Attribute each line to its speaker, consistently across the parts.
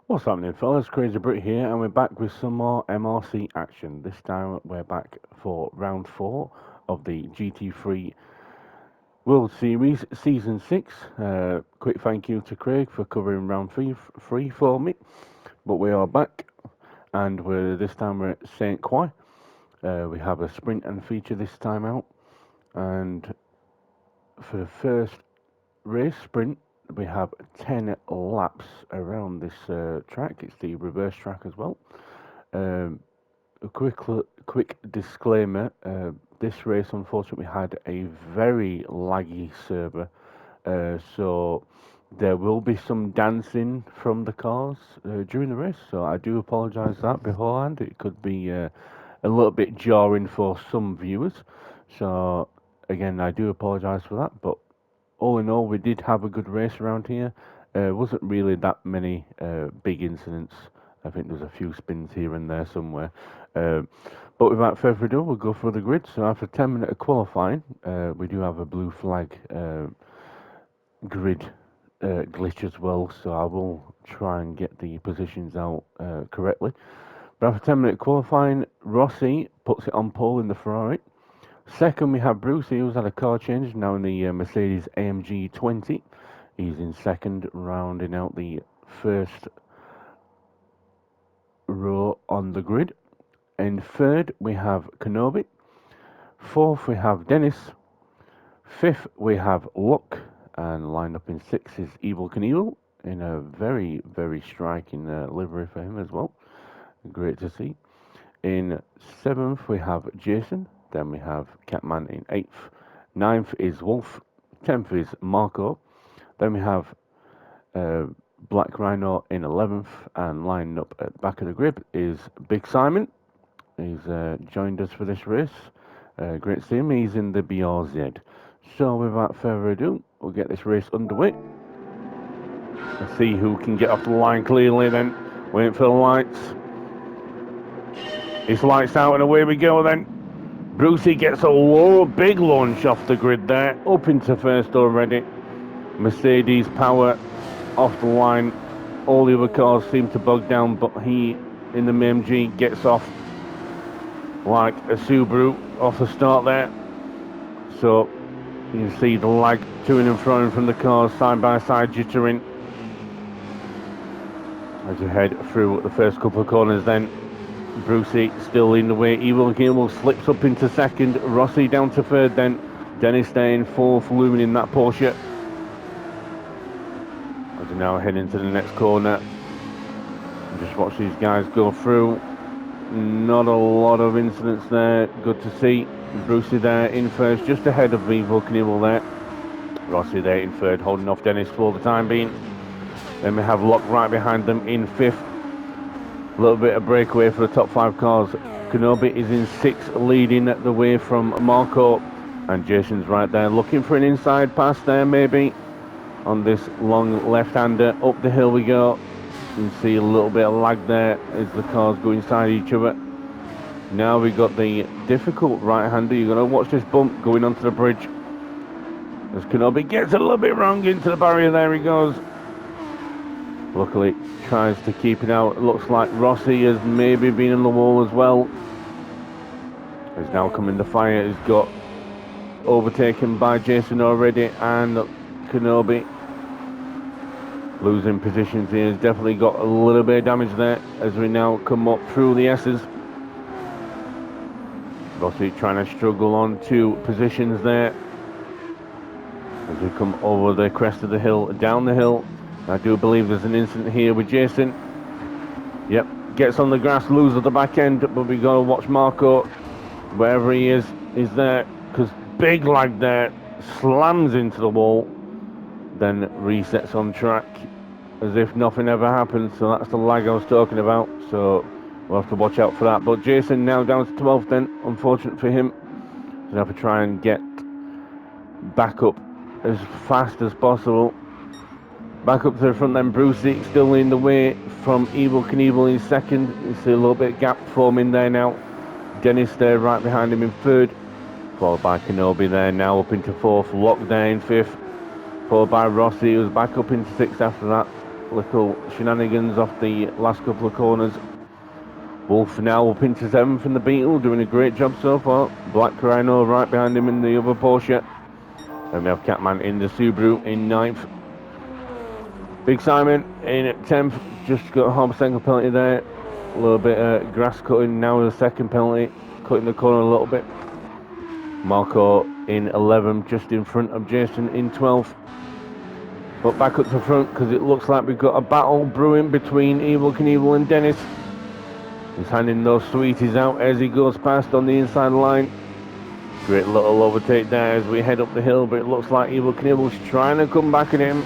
Speaker 1: What's happening, fellas? Crazy Brit here, and we're back with some more MRC action. This time we're back for round 4 of the GT3 World Series Season 6. Quick thank you to Craig for covering round 3 for me. But we are back, and this time we're at St. Croix. We have a sprint and feature this time out, and for the first race sprint, we have 10 laps around this track. It's the reverse track as well. Um, a quick disclaimer: this race unfortunately had a very laggy server, so there will be some dancing from the cars during the race. So I do apologise for that beforehand. It could be a little bit jarring for some viewers. So again, I do apologise for that. But all in all, we did have a good race around here. Wasn't really that many big incidents. I think there's a few spins here and there somewhere. Uh, but without further ado, we'll go for the grid. So after 10 minutes of qualifying, we do have a blue flag grid glitch as well. So I will try and get the positions out correctly. But after 10 minute qualifying, Rossi puts it on pole in the Ferrari. Second, we have Brucey, who's had a car change, now in the Mercedes AMG 20. He's in second, rounding out the first row on the grid. In third, we have Kenobi. Fourth, we have Dennis. Fifth, we have Luck. And lined up in sixth is Evil Knievel in a very, very striking livery for him as well. Great to see. In seventh, we have Jason. Then we have Catman in eighth. Ninth is Wolf. 10th is Marco. Then we have Black Rhino in 11th. And lining up at the back of the grid is Big Simon. He's joined us for this race. Great to see him. He's in the BRZ. So without further ado, we'll get this race underway. Let's see who can get off the line clearly then. Waiting for the lights. It's lights out and away we go then. Brucey gets a big launch off the grid there. Up into first already. Mercedes power off the line. All the other cars seem to bog down, but he in the MG gets off like a Subaru off the start there. So you can see the lag to and fro from the cars side by side jittering as you head through the first couple of corners then. Brucey still in the way. Evil Gilmore slips up into second. Rossi down to third then. Dennis there in fourth, looming in that Porsche. As we now head into the next corner. Just watch these guys go through. Not a lot of incidents there. Good to see. Brucey there in first, just ahead of Evil Knievel there. Rossi there in third, holding off Dennis for the time being. Then we have Locke right behind them in fifth. A little bit of breakaway for the top 5 cars. Kenobi is in 6th, leading the way from Marco. And Jason's right there, looking for an inside pass there, maybe. On this long left-hander. Up the hill we go. You can see a little bit of lag there as the cars go inside each other. Now we got the difficult right-hander. You're going to watch this bump going onto the bridge. As Kenobi gets a little bit wrong into the barrier, there he goes. Luckily, tries to keep it out. It looks like Rossi has maybe been in the wall as well. He's now coming to fire. He's got overtaken by Jason already, and Kenobi losing positions here. He's definitely got a little bit of damage there as we now come up through the S's. Rossi trying to struggle on 2 positions there as we come over the crest of the hill, down the hill. I do believe there's an incident here with Jason. Yep, gets on the grass, loses the back end, but we got to watch Marco. Wherever he is there, because big lag there, slams into the wall, then resets on track as if nothing ever happened. So that's the lag I was talking about, so we'll have to watch out for that. But Jason now down to 12th then, unfortunate for him. So we have to try and get back up as fast as possible. Back up to the front then, Brucey still in the way from Evil Knievel in second. You see a little bit of gap forming there now. Dennis there right behind him in third. Followed by Kenobi there now up into fourth. Locke there in fifth. Followed by Rossi, who's back up into sixth after that. little shenanigans off the last couple of corners. Wolf now up into 7th from the Beetle, doing a great job so far. Black Rhino right behind him in the other Porsche. And we have Catman in the Subaru in 9th. Big Simon in 10th, just got a half second penalty there. A little bit of grass cutting, now the second penalty, cutting the corner a little bit. Marco in 11th, just in front of Jason in 12th. But back up to front because it looks like we've got a battle brewing between Evil Knievel and Dennis. He's handing those sweeties out as he goes past on the inside line. Great little overtake there as we head up the hill, but it looks like Evil Knievel's trying to come back at him.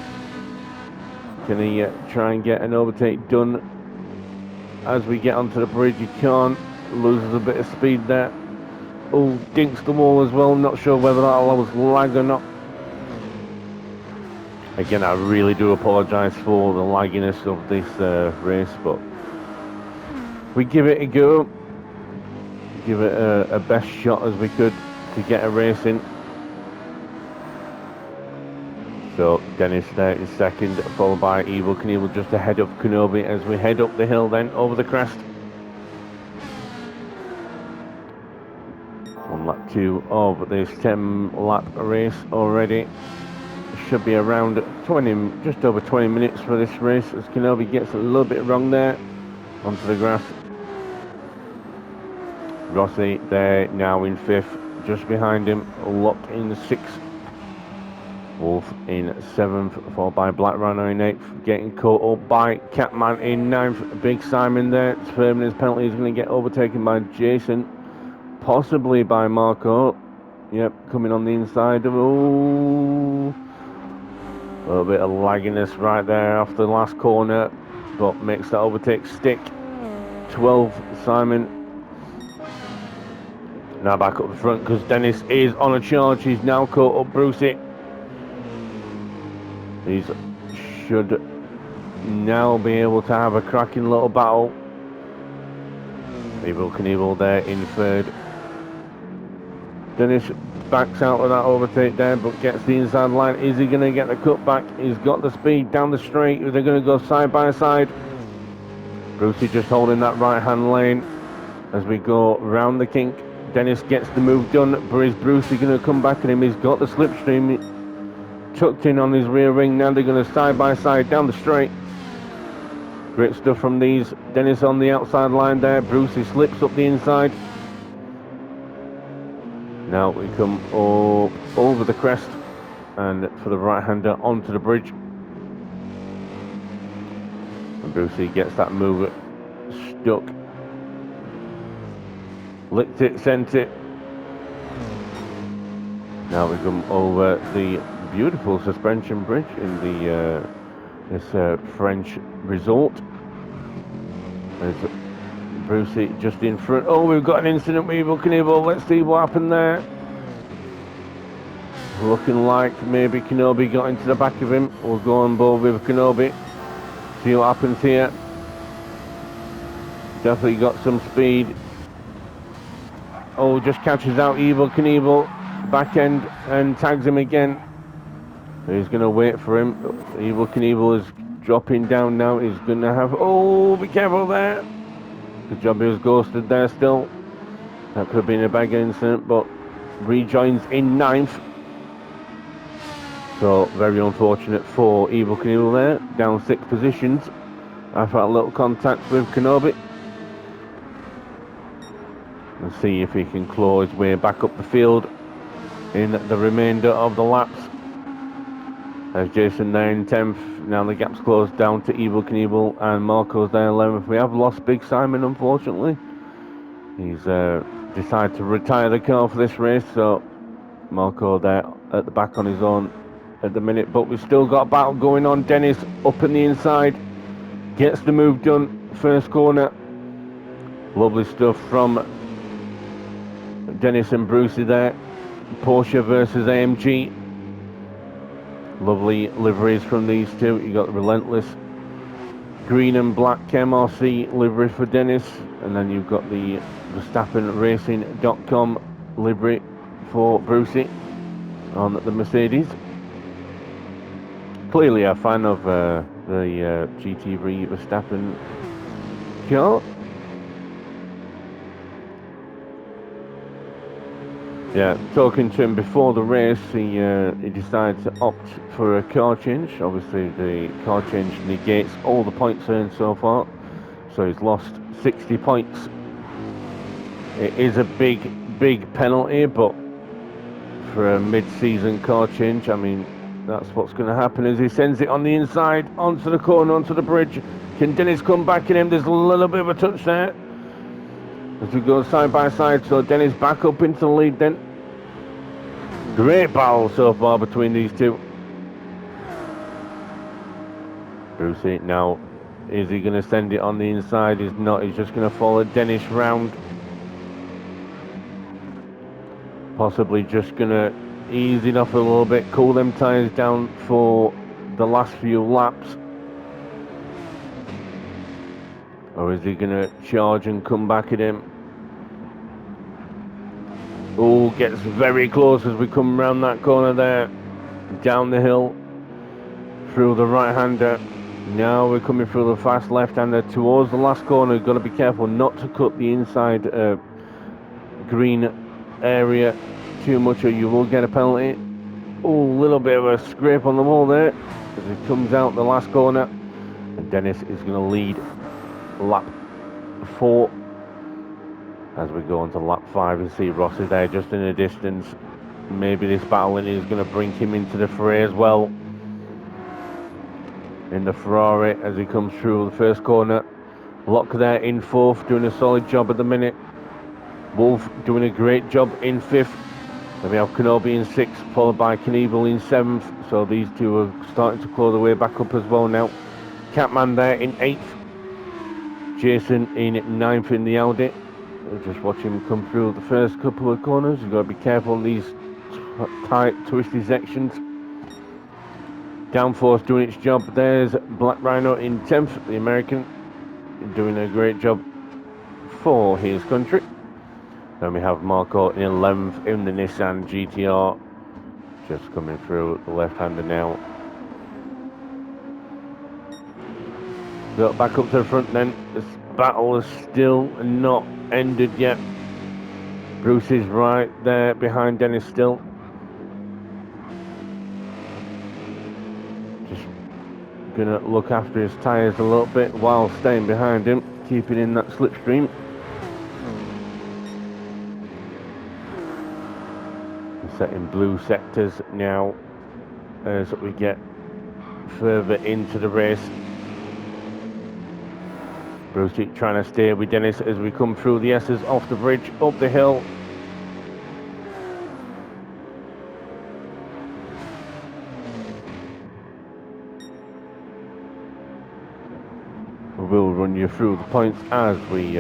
Speaker 1: Can he try and get an overtake done as we get onto the bridge? He can't, loses a bit of speed there. Oh, dinks the wall as well, not sure whether that allows lag or not. Again, I really do apologise for the lagginess of this race, but we give it a go. Give it a best shot as we could to get a race in. So Dennis there is second, followed by Evil Knievel just ahead of Kenobi as we head up the hill then over the crest. On lap 2 of this 10-lap race already. Should be around just over 20 minutes for this race as Kenobi gets a little bit wrong there onto the grass. Rossi there now in 5th, just behind him, locked in 6th. Wolf in 7th, followed by Black Rhino in 8th, getting caught up by Catman in 9th. Big Simon there, firming his penalty, is going to get overtaken by Jason, possibly by Marco. Yep, coming on the inside. Oh, a little bit of lagginess right there after the last corner, but makes that overtake stick. 12th, Simon. Now back up the front because Dennis is on a charge. He's now caught up Brucey. He should now be able to have a cracking little battle. Evil Knievel there in 3rd. Dennis backs out of that overtake there, but gets the inside line. Is he going to get the cut back? He's got the speed down the straight. They're going to go side by side. Brucey just holding that right hand lane as we go round the kink. Dennis gets the move done, but is Brucey going to come back at him? He's got the slipstream tucked in on his rear wing. Now they're going to side by side down the straight. Great stuff from these. Dennis on the outside line there. Brucey slips up the inside. Now we come up over the crest and for the right-hander onto the bridge. And Brucey gets that move stuck. Licked it, sent it. Now we come over the beautiful suspension bridge in the this French resort. There's Brucey just in front. Oh, we've got an incident with Evil Knievel. Let's see what happened there. Looking like maybe Kenobi got into the back of him. We'll go on board with Kenobi. See what happens here. Definitely got some speed. Oh, just catches out Evil Knievel back end and tags him again. He's going to wait for him. Evil Knievel is dropping down now. He's going to have... Oh, be careful there. Good job he was ghosted there still. That could have been a bag incident, but rejoins in 9th. So, very unfortunate for Evil Knievel there. Down 6 positions. After a little contact with Kenobi. Let's see if he can claw his way back up the field in the remainder of the laps. There's Jason there in 10th. Now the gap's closed down to Evil Knievel and Marco's there in 11th. We have lost Big Simon, unfortunately. He's decided to retire the car for this race, so Marco there at the back on his own at the minute. But we've still got a battle going on. Dennis up in the inside. Gets the move done. First corner. Lovely stuff from Dennis and Brucey there. Porsche versus AMG. Lovely liveries from these two. You got the Relentless green and black MRC livery for Dennis, and then you've got the VerstappenRacing.com livery for Brucey on the Mercedes. Clearly a fan of the GT3 Verstappen car. Yeah, talking to him before the race, he decided to opt for a car change. Obviously, the car change negates all the points earned so far, so he's lost 60 points. It is a big penalty, but for a mid-season car change, I mean, that's what's going to happen as he sends it on the inside, onto the corner, onto the bridge. Can Dennis come back in him? There's a little bit of a touch there as we go side by side, so Dennis back up into the lead then. Great battle so far between these two. Brucey now, is he going to send it on the inside? He's not, he's just going to follow Dennis round. Possibly just going to ease it off a little bit, cool them tyres down for the last few laps. Or is he going to charge and come back at him? Oh, gets very close as we come around that corner there. Down the hill. Through the right-hander. Now we're coming through the fast left-hander towards the last corner. Got to be careful not to cut the inside green area too much or you will get a penalty. Oh, a little bit of a scrape on the wall there as it comes out the last corner. And Dennis is going to lead lap 4 as we go on to lap 5 and see Rossi there just in the distance. Maybe this battling is going to bring him into the fray as well. In the Ferrari as he comes through the first corner. Lock there in 4th, doing a solid job at the minute. Wolf doing a great job in 5th. Then we have Kenobi in 6th, followed by Knievel in 7th. So these two are starting to claw their way back up as well now. Catman there in 8th. Jason in 9th in the Audi. We'll just watch him come through the first couple of corners. You've got to be careful on these tight, twisty sections. Downforce doing its job. There's Black Rhino in 10th, the American, doing a great job for his country. Then we have Marco in 11th in the Nissan GTR, just coming through the left-hander now. Got back up to the front then. This battle is still not ended yet. Bruce is right there behind Dennis still. Just gonna look after his tyres a little bit while staying behind him, keeping in that slipstream. Setting blue sectors now as we get further into the race. Brucey trying to stay with Dennis as we come through the S's off the bridge, up the hill. We'll run you through the points as we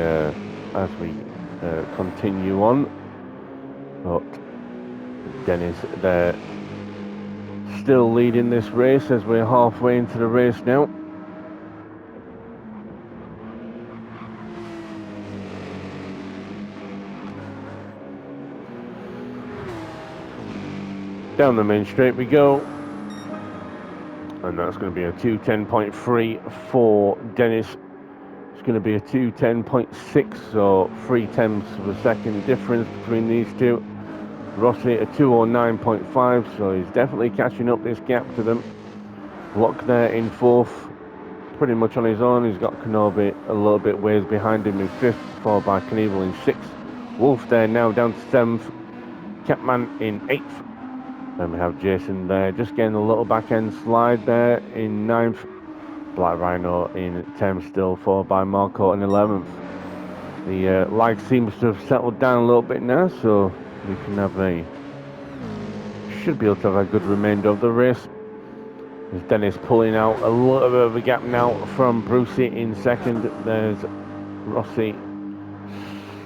Speaker 1: continue on. But Dennis there still leading this race as we're halfway into the race now. Down the main straight we go. And that's going to be a 2:10.3 for Dennis. It's going to be a 2:10.6, so 0.3 of a second difference between these two. Rossi a 2:09.5, so he's definitely catching up this gap to them. Lock there in 4th, pretty much on his own. He's got Kenobi a little bit ways behind him in 5th, followed by Knievel in 6th. Wolf there now down to 7th. Catman in 8th. Then we have Jason there, just getting a little back end slide there in 9th. Black Rhino in 10th still, followed by Marco in 11th. The lag seems to have settled down a little bit now, so we can have should be able to have a good remainder of the race. There's Dennis pulling out a little bit of a gap now from Brucey in 2nd. There's Rossi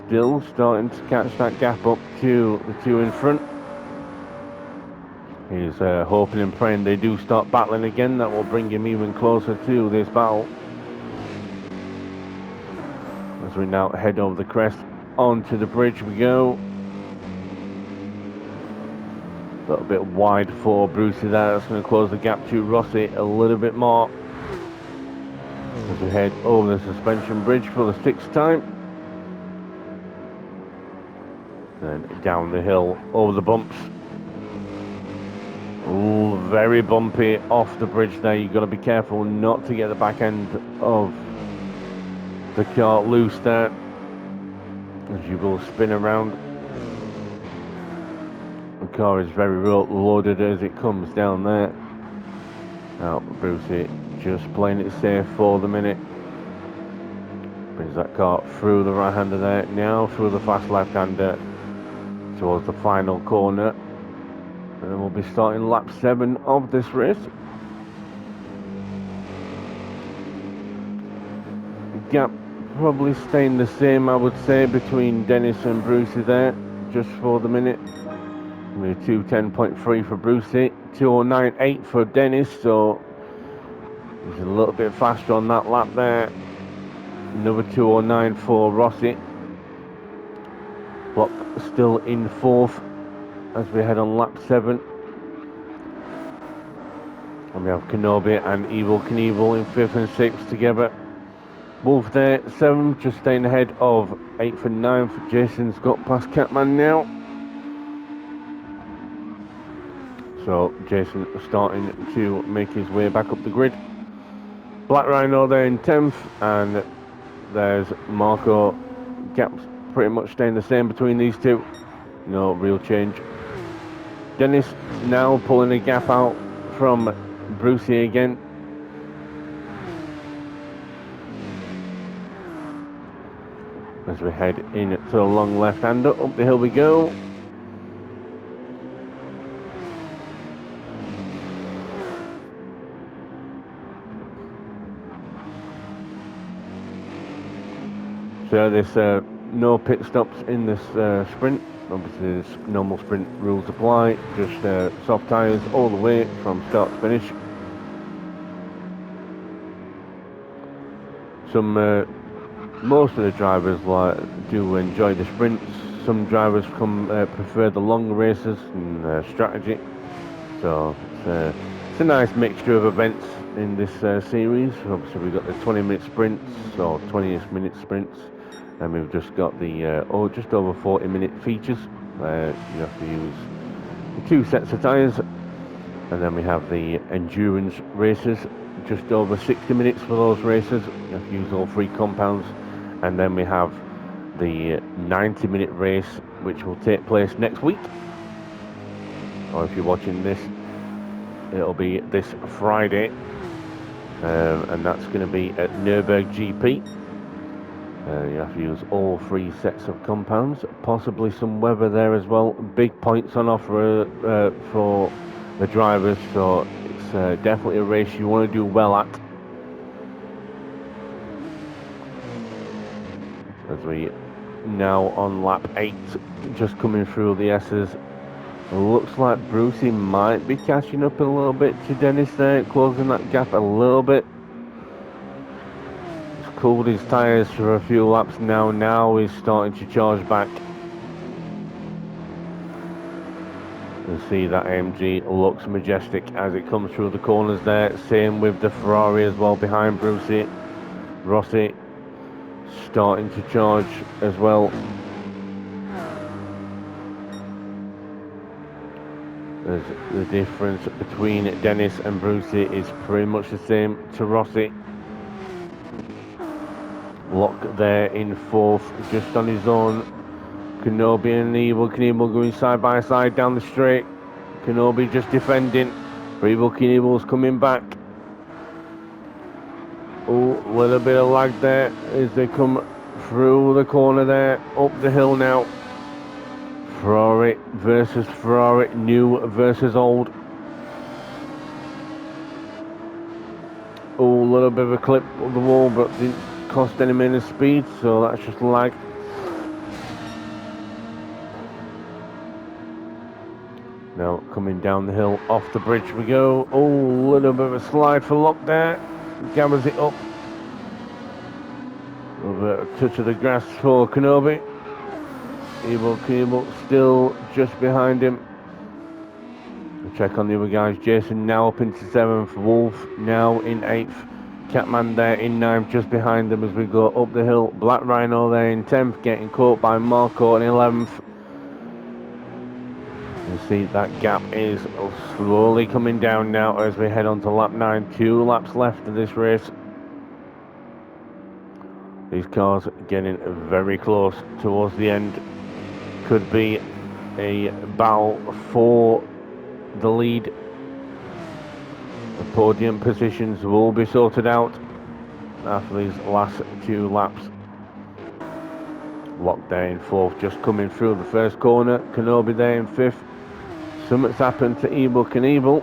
Speaker 1: still starting to catch that gap up to the two in front. He's hoping and praying they do start battling again. That will bring him even closer to this battle. As we now head over the crest onto the bridge we go. A little bit wide for Brucey there. That's going to close the gap to Rossi a little bit more. as we head over the suspension bridge for the 6th time. Then down the hill, over the bumps. Ooh, very bumpy off the bridge there. You've got to be careful not to get the back end of the car loose there, as you will spin around. The car is very loaded as it comes down there. Now, Brucey just playing it safe for the minute. Brings that car through the right-hander there. Now through the fast left-hander towards the final corner. And then we'll be starting lap 7 of this race. Gap probably staying the same, I would say, between Dennis and Brucey there, just for the minute. We're 2:10.3 for Brucey, 2:09.8 for Dennis, so he's a little bit faster on that lap there. Another 2:09 for Rossi. Block still in 4th as we head on lap 7. And we have Kenobi and Evil Knievel in 5th and 6th together. Wolf there, 7th, just staying ahead of 8th and 9th. Jason's got past Catman now. So Jason starting to make his way back up the grid. Black Rhino there in 10th, and there's Marco. Gaps pretty much staying the same between these two. No real change. Dennis now pulling a gap out from Brucey again. As we head in to the long left-hander, up the hill we go. So there's no pit stops in this sprint. Obviously, there's normal sprint rules apply. Just soft tyres all the way from start to finish. Most of the drivers do enjoy the sprints. Some drivers prefer the long races and strategy. So it's a nice mixture of events in this series. Obviously, we've got the 20-minute sprints or 20-minute sprints, and we've just got the just over 40-minute features where you have to use the 2 sets of tyres, and then we have the endurance races, just over 60 minutes for those races. You have to use all 3 compounds, and then we have the 90-minute race, which will take place next week, or if you're watching this, it'll be this Friday, and that's going to be at Nürburgring GP. You have to use all 3 sets of compounds, possibly some weather there as well. Big points on offer for the drivers, so it's definitely a race you want to do well at. As we now on lap 8, just coming through the S's. Looks like Brucey might be catching up a little bit to Dennis there, closing that gap a little bit. He's cooled his tyres for a few laps now. Now he's starting to charge back. You see that AMG looks majestic as it comes through the corners there. Same with the Ferrari as well behind Brucey. Rossi starting to charge as well. The difference between Dennis and Brucey is pretty much the same to Rossi. Lock there in 4th, just on his own. Kenobi and Evil Knievel going side by side down the straight. Kenobi just defending. Evil Knievel's coming back. Oh, a little bit of lag there as they come through the corner there, up the hill now. Ferrari versus Ferrari, new versus old. Oh, a little bit of a clip of the wall, but didn't cost any minute speed, so that's just lag. Now coming down the hill, off the bridge we go. Oh, a little bit of a slide for Lock there. Gathers it up. With a touch of the grass for Kenobi. Evil Knievel still just behind him. We'll check on the other guys. Jason now up into 7th. Wolf now in 8th. Catman there in 9th, just behind them as we go up the hill. Black Rhino there in 10th, getting caught by Marco in 11th. You see that gap is slowly coming down now as we head on to lap 9. 2 laps left of this race. These cars getting very close towards the end. Could be a battle for the lead. The podium positions will be sorted out after these last 2 laps. Locked there in 4th, just coming through the first corner. Kenobi there in 5th. Something's happened to Evil Knievel.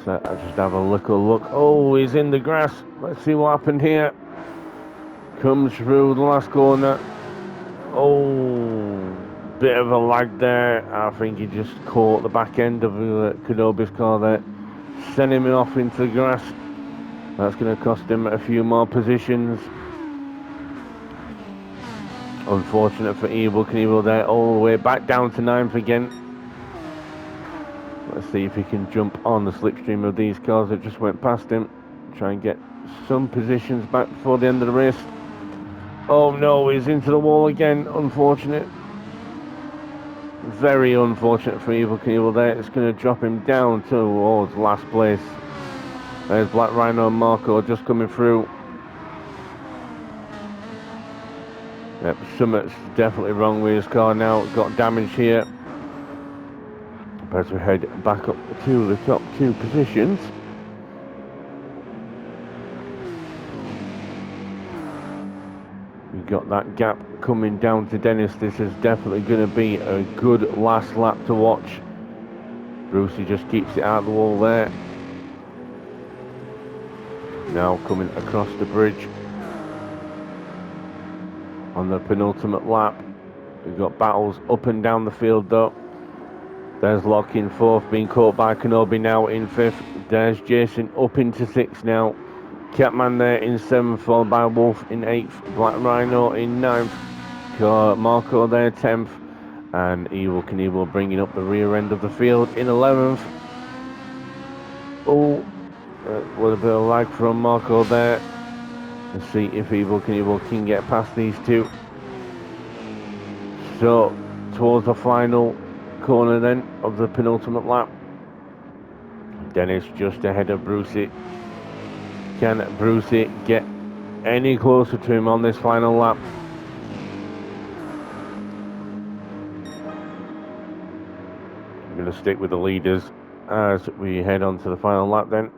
Speaker 1: Let's just have a look. Oh, he's in the grass. Let's see what happened here. Comes through the last corner. Oh, bit of a lag there. I think he just caught the back end of Kenobi's car there, sending him off into the grass. That's going to cost him a few more positions. Unfortunate for Evil Knievel there, all the way back down to 9th again. Let's see if he can jump on the slipstream of these cars that just went past him. Try and get some positions back before the end of the race. Oh no, he's into the wall again. Unfortunate. Very unfortunate for Evil Knievel there. It's going to drop him down towards last place. There's Black Rhino and Marco just coming through. Yep, something's definitely wrong with his car now. Got damage here. As we head back up to the top 2 positions. We've got that gap coming down to Dennis. This is definitely going to be a good last lap to watch. Brucey just keeps it out of the wall there. Now coming across the bridge on the penultimate lap. We've got battles up and down the field though. There's Locke in 4th, being caught by Kenobi now in 5th. There's Jason up into 6th now. Catman there in 7th, followed by Wolf in 8th. Black Rhino in 9th. Marco there 10th. And Evil Knievel bringing up the rear end of the field in 11th. Oh, what a bit of lag from Marco there. Let's see if Evil Knievel can get past these two. So, towards the final corner then of the penultimate lap. Dennis just ahead of Brucey. Can Brucey get any closer to him on this final lap? I'm going to stick with the leaders as we head on to the final lap then.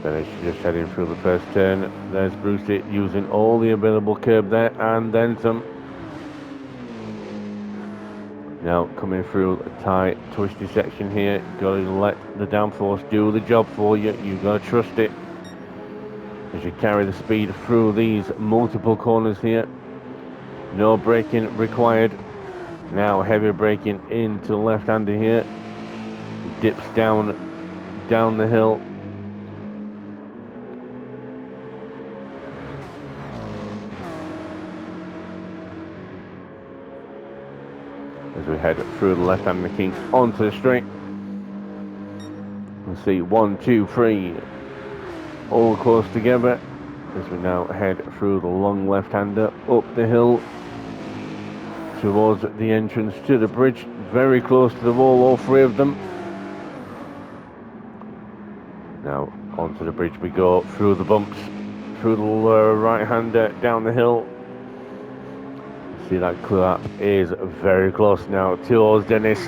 Speaker 1: Dennis just heading through the first turn. There's Brucey using all the available curb there and then some. Now coming through a tight, twisty section here. Got to let the downforce do the job for you. You've got to trust it as you carry the speed through these multiple corners here. No braking required. Now heavy braking into the left-hander here. Dips down the hill. As we head through the left-hand kinks onto the straight. We'll see 1, 2, 3 all close together as we now head through the long left-hander up the hill towards the entrance to the bridge. Very close to the wall, all 3 of them. Now onto the bridge we go, through the bumps, through the right-hander down the hill. See that clap is very close now towards Dennis.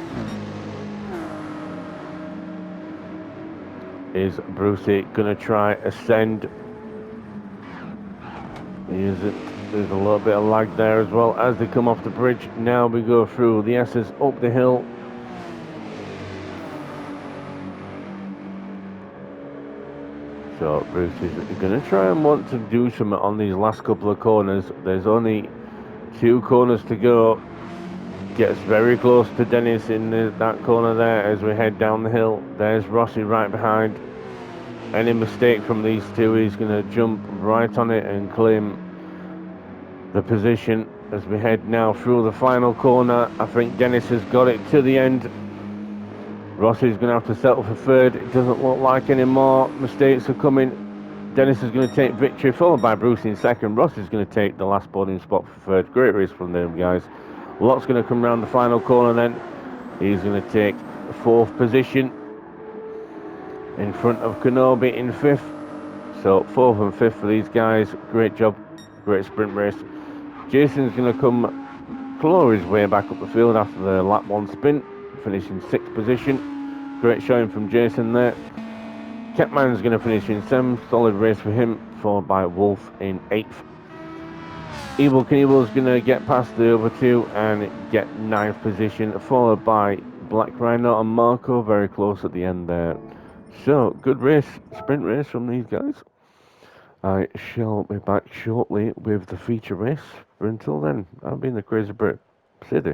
Speaker 1: Is Brucey gonna try ascend? There's a little bit of lag there as well as they come off the bridge. Now we go through the S's up the hill. So Brucey's gonna try and want to do something on these last couple of corners. There's only 2 corners to go. Gets very close to Dennis in that corner there as we head down the hill. There's Rossi right behind. Any mistake from these 2, he's going to jump right on it and claim the position as we head now through the final corner. I think Dennis has got it to the end. Rossi's going to have to settle for third. It doesn't look like any more mistakes are coming. Dennis is going to take victory, followed by Bruce in second. Ross is going to take the last podium spot for third. Great race from them, guys. Lott's going to come around the final corner then. He's going to take fourth position in front of Kenobi in fifth. So fourth and fifth for these guys. Great job. Great sprint race. Jason's going to come claw his way back up the field after the lap one spin, finishing sixth position. Great showing from Jason there. Ketman's going to finish in seventh. Solid race for him, followed by Wolf in eighth. Evil Knievel's going to get past the other two and get ninth position, followed by Black Rhino and Marco, very close at the end there. So, good race, sprint race from these guys. I shall be back shortly with the feature race. But until then, I've been the Crazy Brit. City.